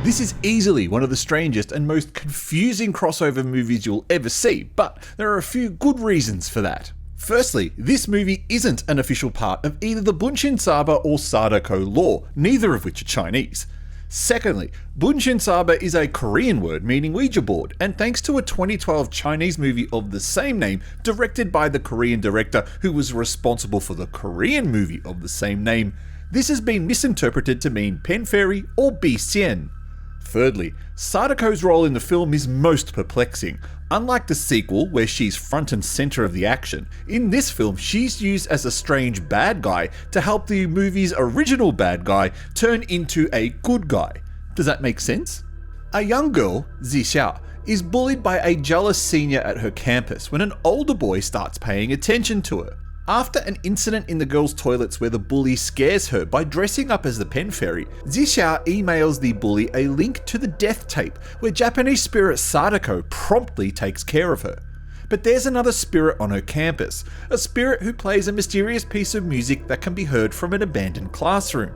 This is easily one of the strangest and most confusing crossover movies you'll ever see, but there are a few good reasons for that. Firstly, this movie isn't an official part of either the BUNSHINSABA or Sadako lore, neither of which are Chinese. Secondly, BUNSHINSABA is a Korean word meaning Ouija board, and thanks to a 2012 Chinese movie of the same name, directed by the Korean director who was responsible for the Korean movie of the same name, this has been misinterpreted to mean pen fairy or Bixian. Thirdly, Sadako's role in the film is most perplexing. Unlike the sequel, where she's front and center of the action, in this film she's used as a strange bad guy to help the movie's original bad guy turn into a good guy. Does that make sense? A young girl, Zixia, is bullied by a jealous senior at her campus when an older boy starts paying attention to her. After an incident in the girls' toilets where the bully scares her by dressing up as the pen fairy, Zixia emails the bully a link to the death tape where Japanese spirit Sadako promptly takes care of her. But there's another spirit on her campus, a spirit who plays a mysterious piece of music that can be heard from an abandoned classroom.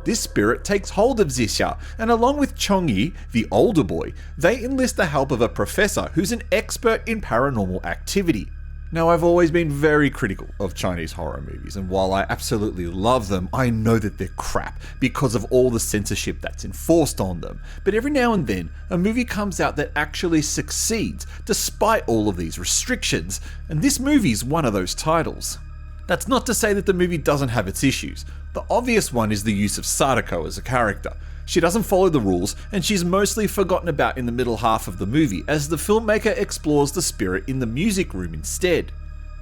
This spirit takes hold of Zixia, and along with Chongyi, the older boy, they enlist the help of a professor who's an expert in paranormal activity. Now, I've always been very critical of Chinese horror movies, and while I absolutely love them, I know that they're crap because of all the censorship that's enforced on them. But every now and then, a movie comes out that actually succeeds despite all of these restrictions, and this movie's one of those titles. That's not to say that the movie doesn't have its issues. The obvious one is the use of Sadako as a character. She doesn't follow the rules, and she's mostly forgotten about in the middle half of the movie as the filmmaker explores the spirit in the music room instead.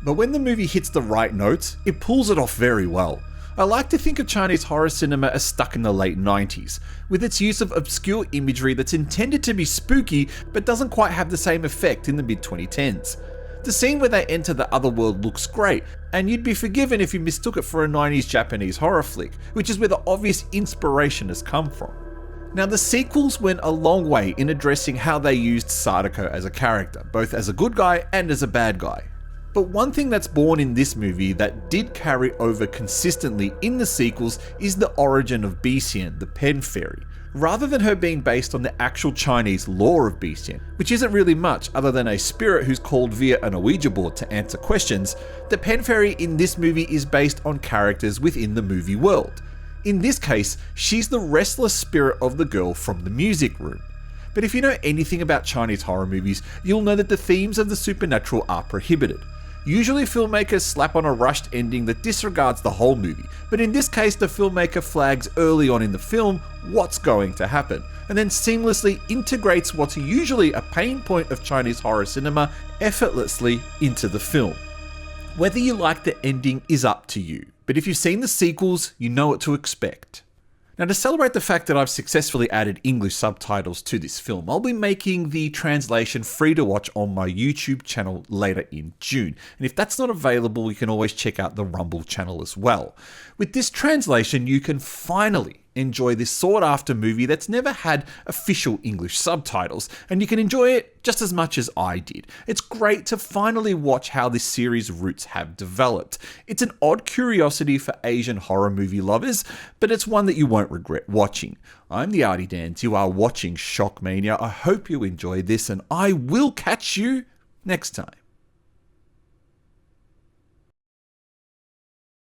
But when the movie hits the right notes, it pulls it off very well. I like to think of Chinese horror cinema as stuck in the late 90s, with its use of obscure imagery that's intended to be spooky but doesn't quite have the same effect in the mid-2010s. The scene where they enter the other world looks great, and you'd be forgiven if you mistook it for a 90s Japanese horror flick, which is where the obvious inspiration has come from. Now, the sequels went a long way in addressing how they used Sadako as a character, both as a good guy and as a bad guy. But one thing that's born in this movie that did carry over consistently in the sequels is the origin of Bixian, the pen fairy. Rather than her being based on the actual Chinese lore of Bixian, which isn't really much other than a spirit who's called via an Ouija board to answer questions, the pen fairy in this movie is based on characters within the movie world. In this case, she's the restless spirit of the girl from the music room. But if you know anything about Chinese horror movies, you'll know that the themes of the supernatural are prohibited. Usually filmmakers slap on a rushed ending that disregards the whole movie, but in this case the filmmaker flags early on in the film what's going to happen, and then seamlessly integrates what's usually a pain point of Chinese horror cinema effortlessly into the film. Whether you like the ending is up to you, but if you've seen the sequels, you know what to expect. Now, to celebrate the fact that I've successfully added English subtitles to this film, I'll be making the translation free to watch on my YouTube channel later in June. And if that's not available, you can always check out the Rumble channel as well. With this translation, you can finally enjoy this sought-after movie that's never had official English subtitles, and you can enjoy it just as much as I did. It's great to finally watch how this series' roots have developed. It's an odd curiosity for Asian horror movie lovers, but it's one that you won't regret watching. I'm the Artie Dans, you are watching SHOCKMANIA. I hope you enjoyed this, and I will catch you next time.